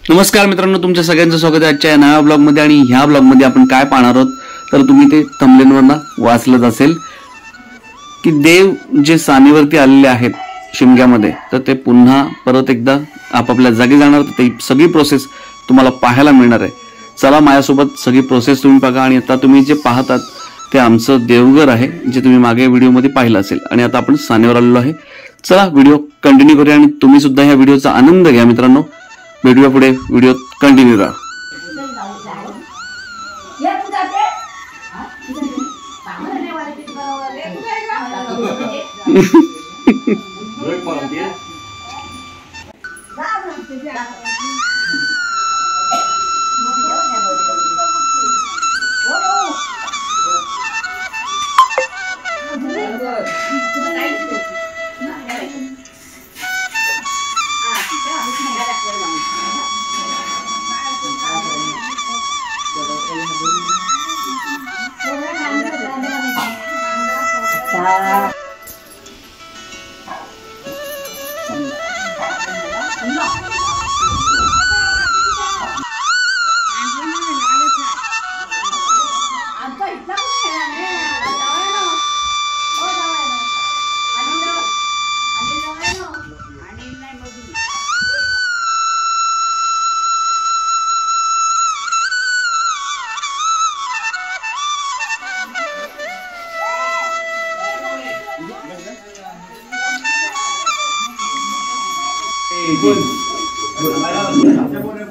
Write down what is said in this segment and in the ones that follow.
नमस्कार मित्रांनो, तुमच्या सगळ्यांचं स्वागत आहे आजच्या नव्या ब्लॉग मध्ये। आणि ह्या ब्लॉग मध्ये आपण काय पाहणार आहोत तर तुम्ही ते थंबनेलवरनं वाचलंच असेल की देव जे सानेवरती आलेले आहेत शिमग्यामध्ये, तर ते पुन्हा परत एकदा आपापल्या जागी जाणार। तर ती सगळी प्रोसेस तुम्हाला पाहायला मिळणार आहे। चला माझ्यासोबत सगळी प्रोसेस तुम्ही बघा। आणि आता तुम्ही जे पाहतात ते आमचं देवघर आहे, जे तुम्ही मागे व्हिडिओमध्ये पाहिलं असेल। आणि आता आपण सानेवर आलेलो आहे। चला व्हिडिओ कंटिन्यू करूया आणि तुम्ही सुद्धा ह्या व्हिडिओचा आनंद घ्या मित्रांनो। भेटूया पुढे, व्हिडिओ कंटिन्यू करा।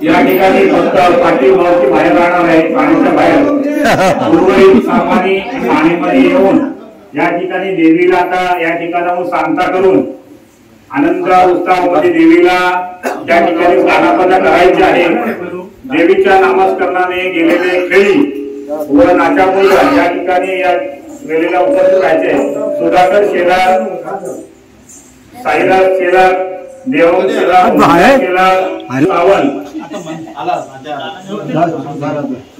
या ठिकाणी फक्त पाटील भावची बाहेर राहणार आहे। पाण्याच्या बाहेर उर्वरित सामानी पाणीमध्ये येऊन या ठिकाणी देवीला आता या ठिकाणाहून सांगता करून आनंद उत्साहामध्ये देवीला त्या ठिकाणी स्नानापाना करायचे आहे। देवीच्या नामस्मरणाने गेलेले खेळी व नाचापूर या ठिकाणी या वेळेला उपस्थित राहायचे। सुधाकर शेलार, साईराज शेलार, देवम शेलार, सावंत,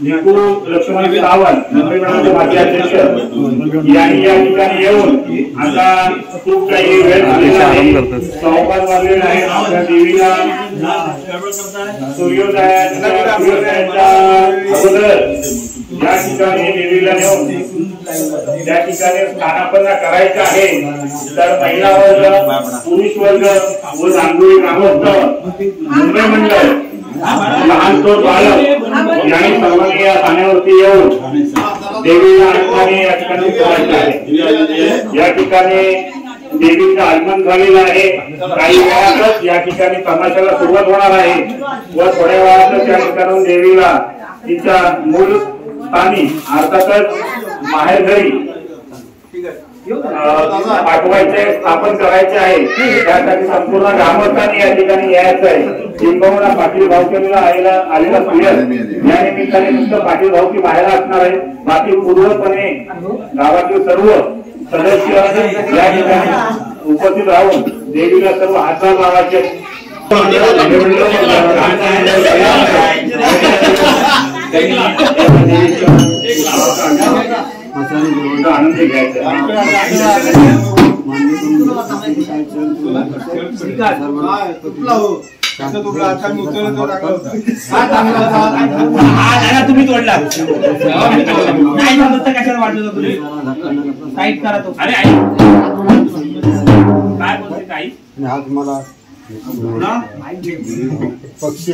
निकू लक्ष्मण सावंत, मंत्रिमंडळाचे माजी अध्यक्ष यांनी या ठिकाणी येऊन आता खूप काही वेळ झालेला आहे। संवाद वाजलेला आहे। आपल्या देवीला सूर्योदयाच्या अगोदर या ठिकाणी देवीला नेऊन त्या ठिकाणी स्नानापना करायचं आहे। तर महिला वर्ग, पुरुष वर्ग व नांदुरी ग्रामस्थ, मुंबई मंडळ, लहान तो बालक यांनी सर्वांनी या स्थानावरती येऊन देवीला आगमन या ठिकाणी करायचं आहे। या ठिकाणी देवीचं आगमन झालेलं आहे। काही वेळातच या ठिकाणी तमाशाला सुरुवात होणार आहे व थोड्या वेळातच या ठिकाणी देवीला तिच्या मूळ स्थानी अर्थातच माहेर घरी पाठवायचे, स्थापन करायचे आहे। त्यासाठी संपूर्ण ग्रामस्थांनी या ठिकाणी यायचं आहे। जिंकवणा पाटील भावकीला आलेला सूर्य या निमित्ताने नुसतं पाटील भावकी बाहेर असणार आहे। बाकी पूर्वपणे गावातील सर्व सदस्य या ठिकाणी उपस्थित राहून देवीला सर्व हातभार लावायचे। आनंद घ्यायचा तुम्ही तोडला नाही कशाला वाटलं तुम्ही टाईट करा तो। अरे आई काय बोलते काही हा तुम्हाला पक्षी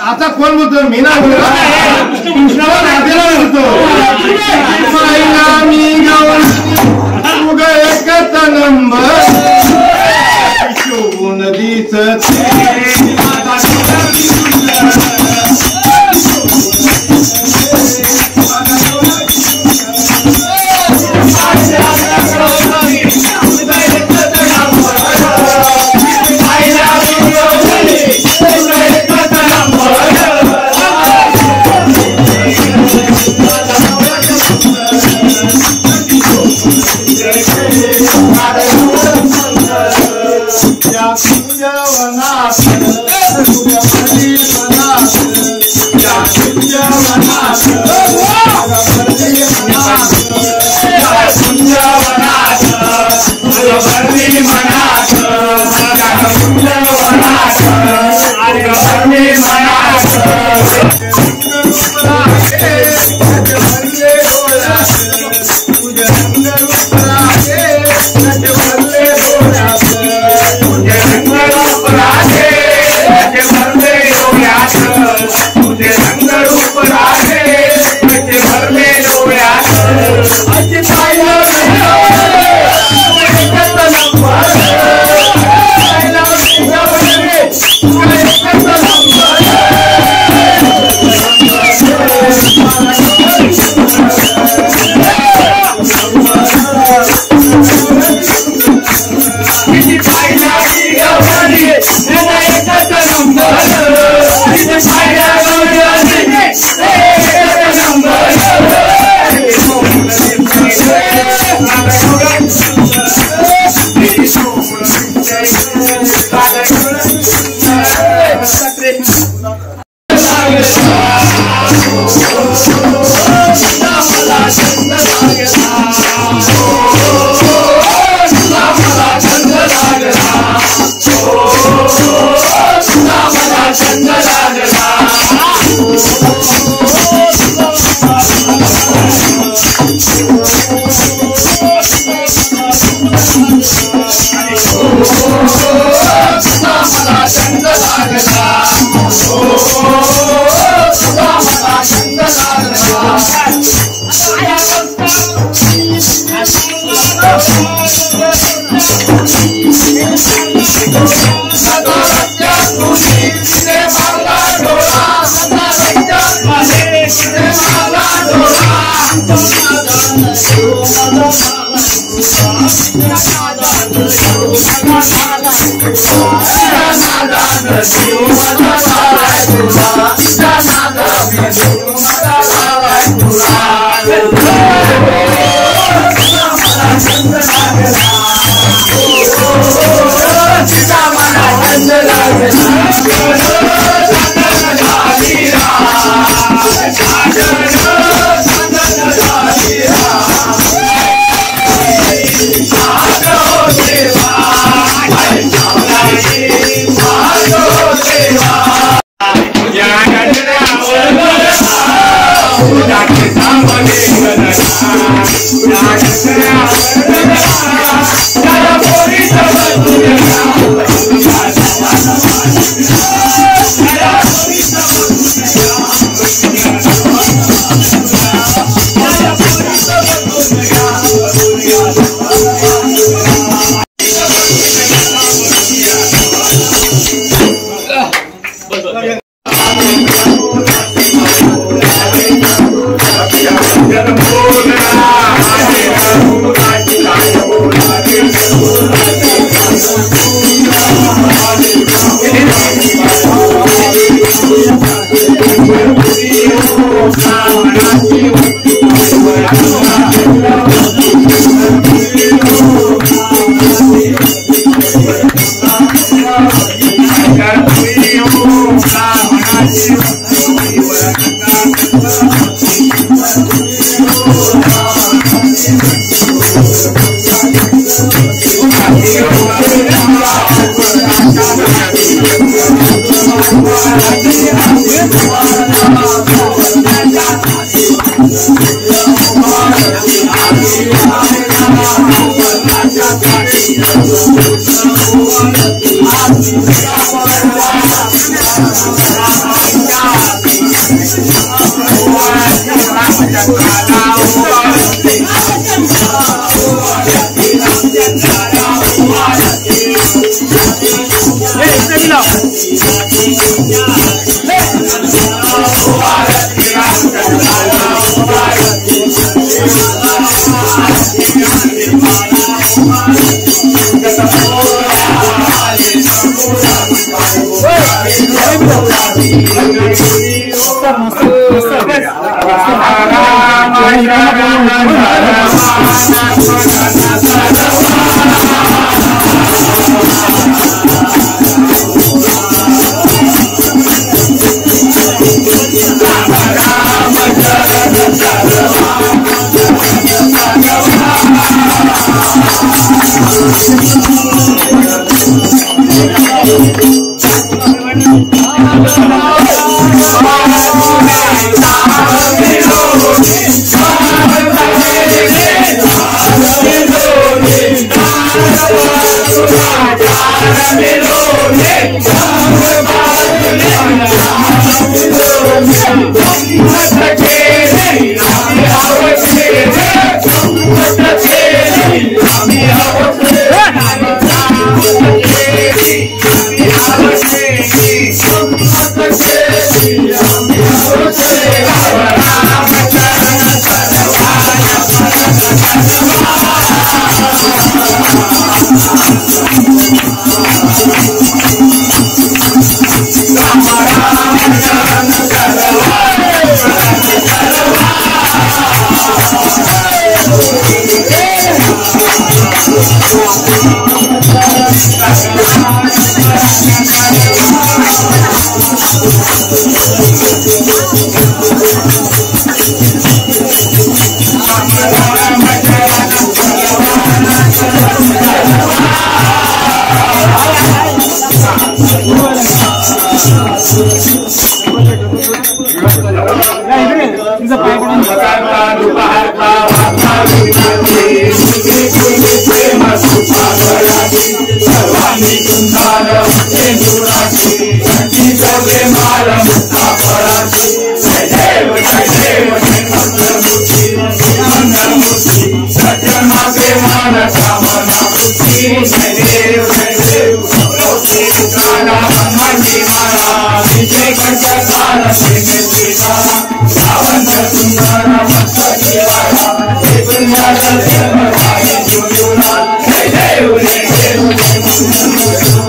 आता कोण बोलतो मी ना एकच नंबर नदीच या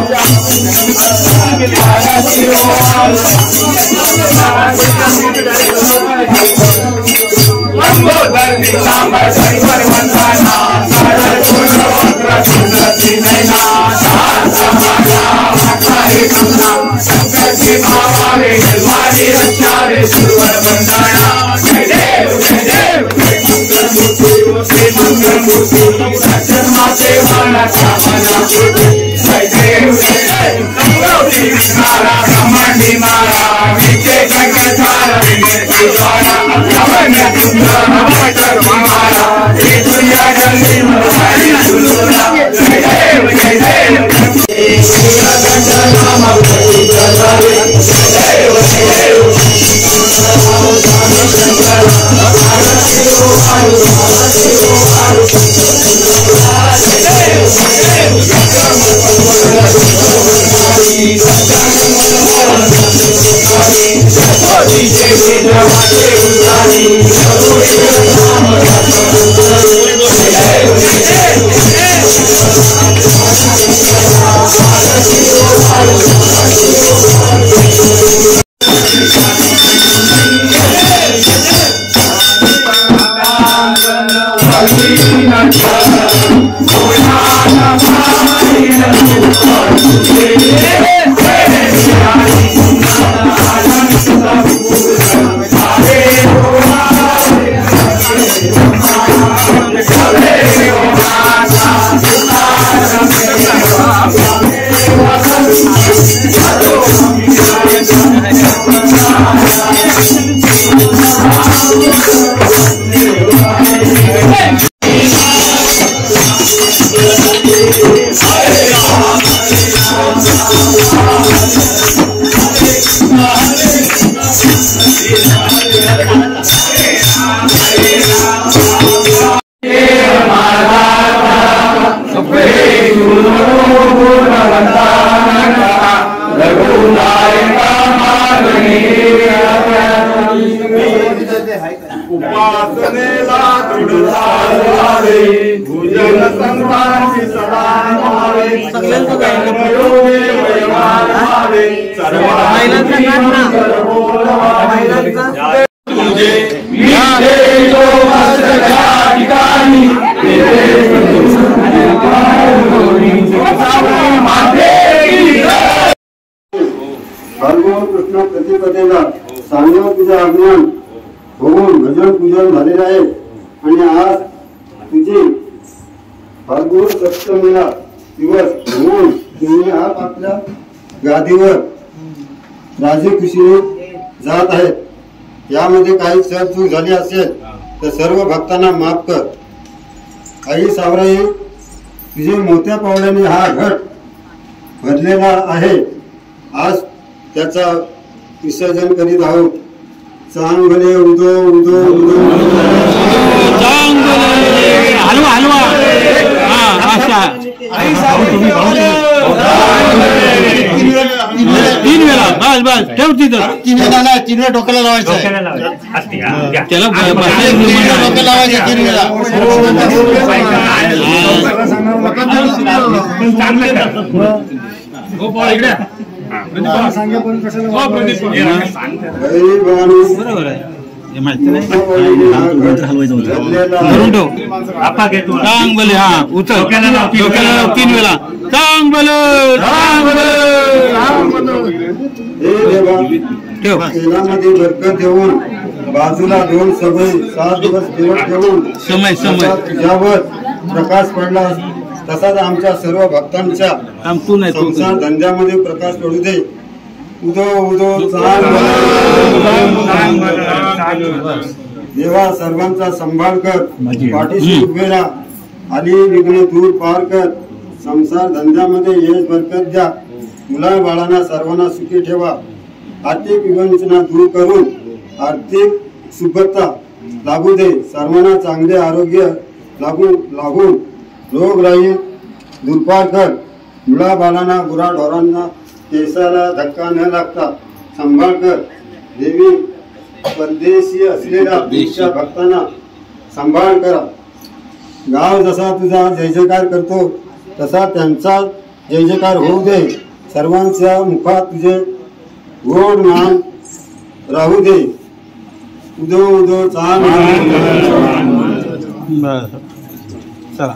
जय उपासनेला दृढता लावे, भुजन संतांची सदा भावे, कर्मयोगी वैमान भावे, सर्वांची मंगल बोलावे. तुझे मी देतो मस्तका ठिकाणी, भगवान कृष्ण प्रतिपदेला सांगण्यावर तुझे आज्ञान होऊन भजन पूजन झालेले आहे आणि आज तुझी फाल्गुन सप्तमीला दिवस होऊन तुम्ही आज आपल्या गादीवर राजी खुशीने जात आहेत. यामध्ये काही चूक झाली असेल तर सर्व भक्तांना माफ कर. आई सावराई तुझे मोठ्या पावलाने हा घट भरलेला आहे. आज त्याचा विसर्जन करीत आहोत. चांगले उदो उदो उदो हलवा हलवा तीन वेळा बस बस ठेव तिथं. तीन वेळा डोक्याला लावायचं, त्याला डोक्याला लावायचं 3 वेळा. बरोबर आहे. चांग भले हा उचल डोक्याला 3 वेळा चांग भले ठेव. तेलामध्ये बरकत देऊन बाजूला 2 सवय 7 दिवस दिवस ठेवून समय तुझ्यावर प्रकाश पडला तसाच आमच्या सर्व भक्तांच्या संसार धंद्यामध्ये प्रकाश पडू दे. उदो उदो देवा सर्वांचा सांभाळ कर. पाठीशी उभे राहा. आली विघ्न दूर पार कर. संसार धंद्यामध्ये यश बरकत द्या. मुला बाळांना सर्वांना सुखी ठेवा. आर्थिक विवंचना दूर करून आर्थिक सुबत्ता लाभू दे. सर्वांना चांगले आरोग्य लागून रोगराई दूरपार कर. मुला बाळांना गुराढोरांना केसाला धक्का न लागता सांभाळ कर. देवी परदेशी असलेल्या तुमच्या भक्तांना सांभाळ करा. गाव जसा तुझा जय जयकार करतो तसा त्यांचा जय जयकार होऊ दे. सर्वांच्या मुखात तुझे गोड मान राहू दे. उदो उदो चाल. चला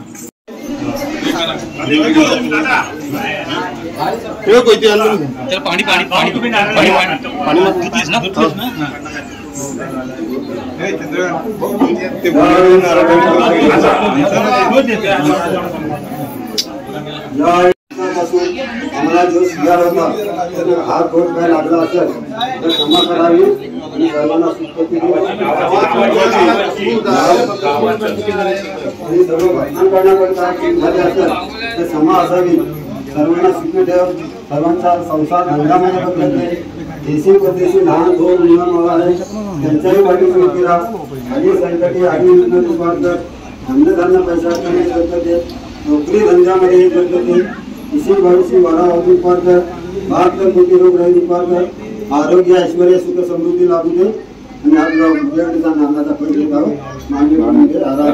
पाणी पाणी पाणी पाणी आम्हाला जो शिकार होता त्याने हात बोट काय लागला असेल तर क्षमा करावी आणि सर्वांना सुखी आणि सर्व भाषण करण्याकरता झाले असेल तर क्षमा असावी. सर्वांना सुखी ठेव. सर्वांचा संसार धंद्यामध्ये बदलते. देशी परदेशी लहान थोर नियम आहे त्यांच्याही पाठीशी उभी राहा. आणि संकटी आधी कर धंदेधान्य पैसा करते नोकरी धंद्यामध्ये करते. इसी भविष्य वारा अवधि पर कर 72 कोटी रोग रहित पर कर आरोग्य ऐश्वर्य सुख समृद्धी लाभू दे. आणि आपल्या उद्योगाचा नामाचा पण घेत आहोत मानवी भावनेचे आधार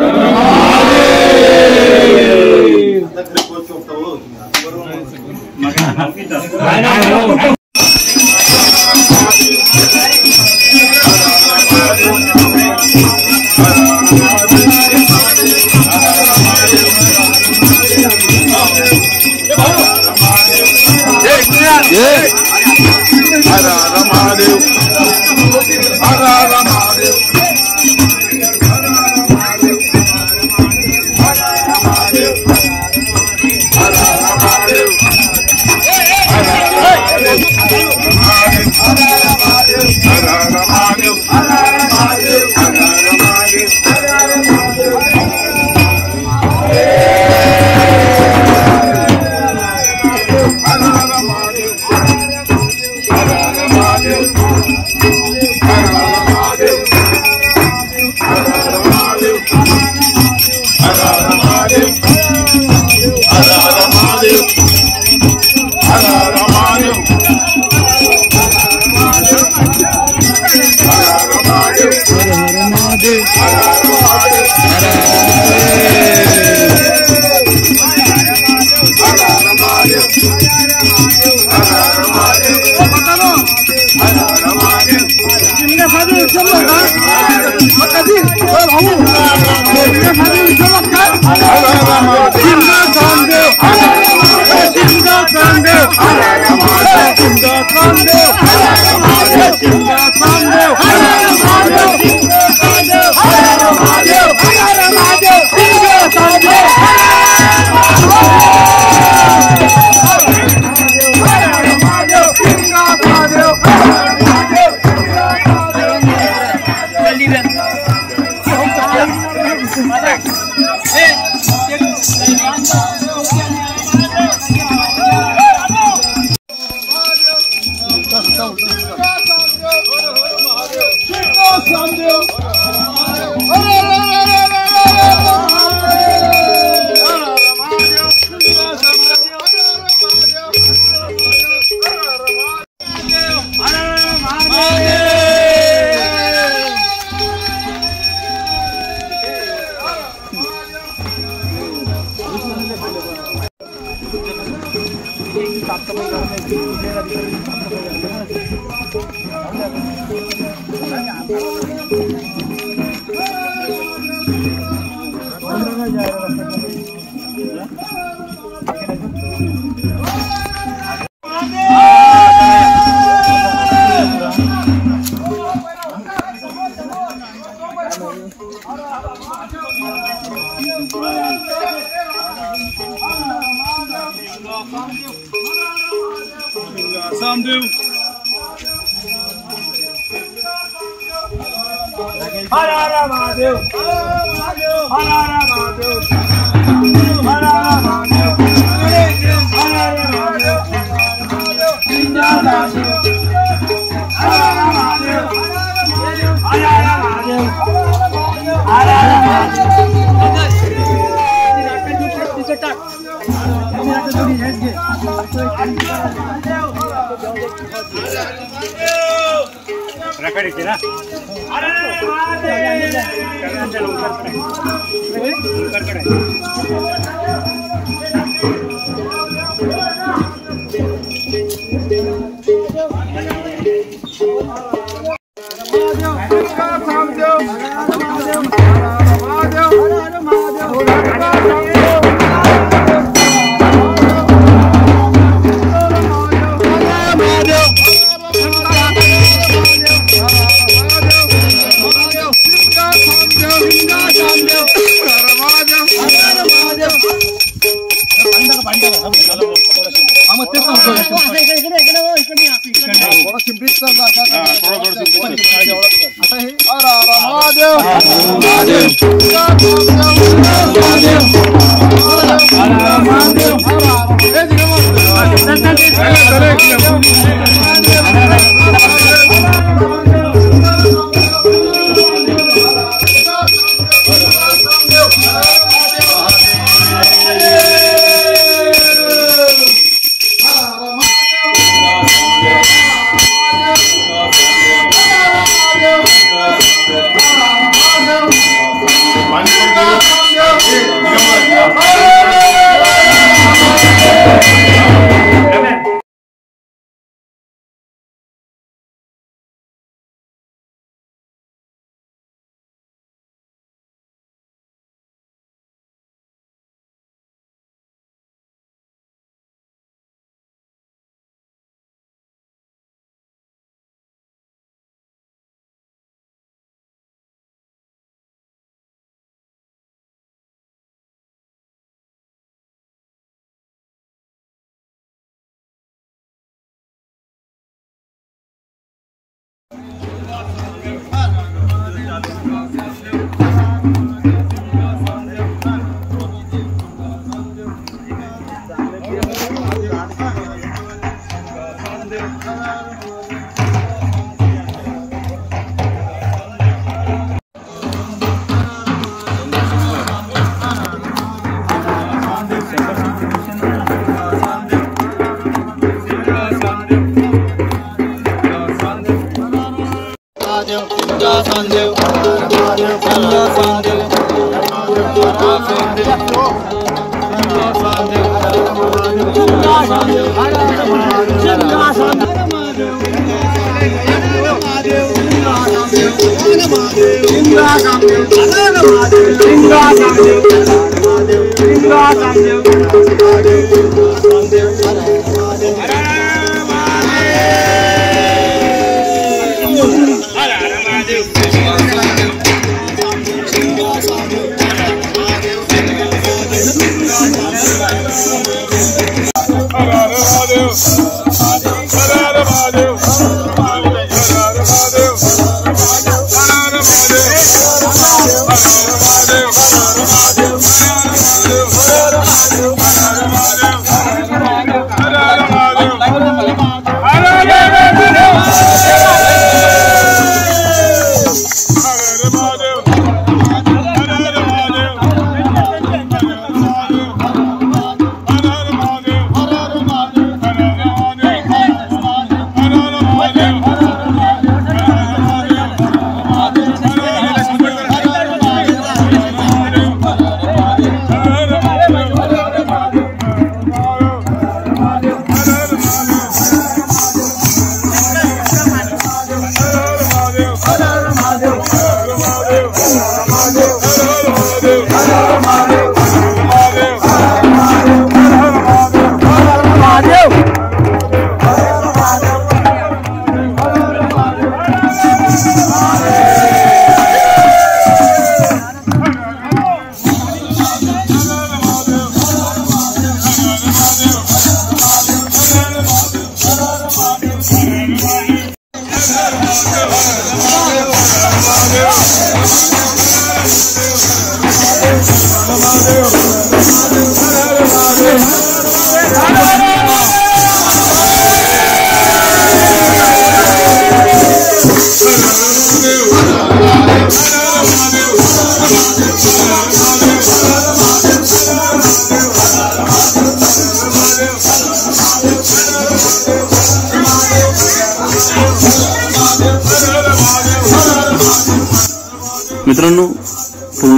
मित्रांनो,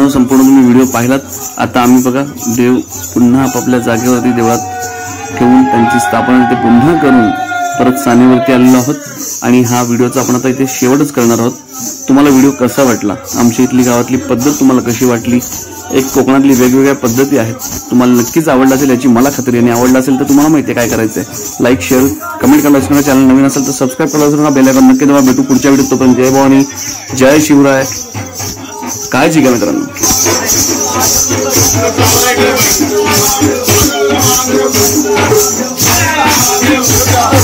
संपूर्ण तुम्ही व्हिडिओ पाहिलात. आता आम्ही बघा देव पुन्हा आपापल्या जागेवरती देवळात ठेवून त्यांची स्थापना ते पुन्हा करून परत सानेवरती आलेलो आहोत आणि हा व्हिडिओचा आपण आता इथे शेवटच करणार आहोत. तुम्हाला व्हिडिओ कसा वाटला, आमची इथली गावातली पद्धत तुम्हाला कशी वाटली, एक कोकणातली वेगवेगळ्या पद्धती आहेत, तुम्हाला नक्कीच आवडला असेल याची मला खात्री आहे. आणि आवडला असेल तर तुम्हाला माहिती आहे काय करायचंय, लाईक शेअर कमेंट करायला विसरू नका. चॅनल नवीन असेल तर सबस्क्राईब करायला विसरू नका. बेल आयकॉन नक्की दाबा. भेटू पुढच्या व्हिडिओत. तोपर्यंत जय भवानी, जय शिवराय. काळजी घ्या मित्रांनो. Yeah. होऊ द्या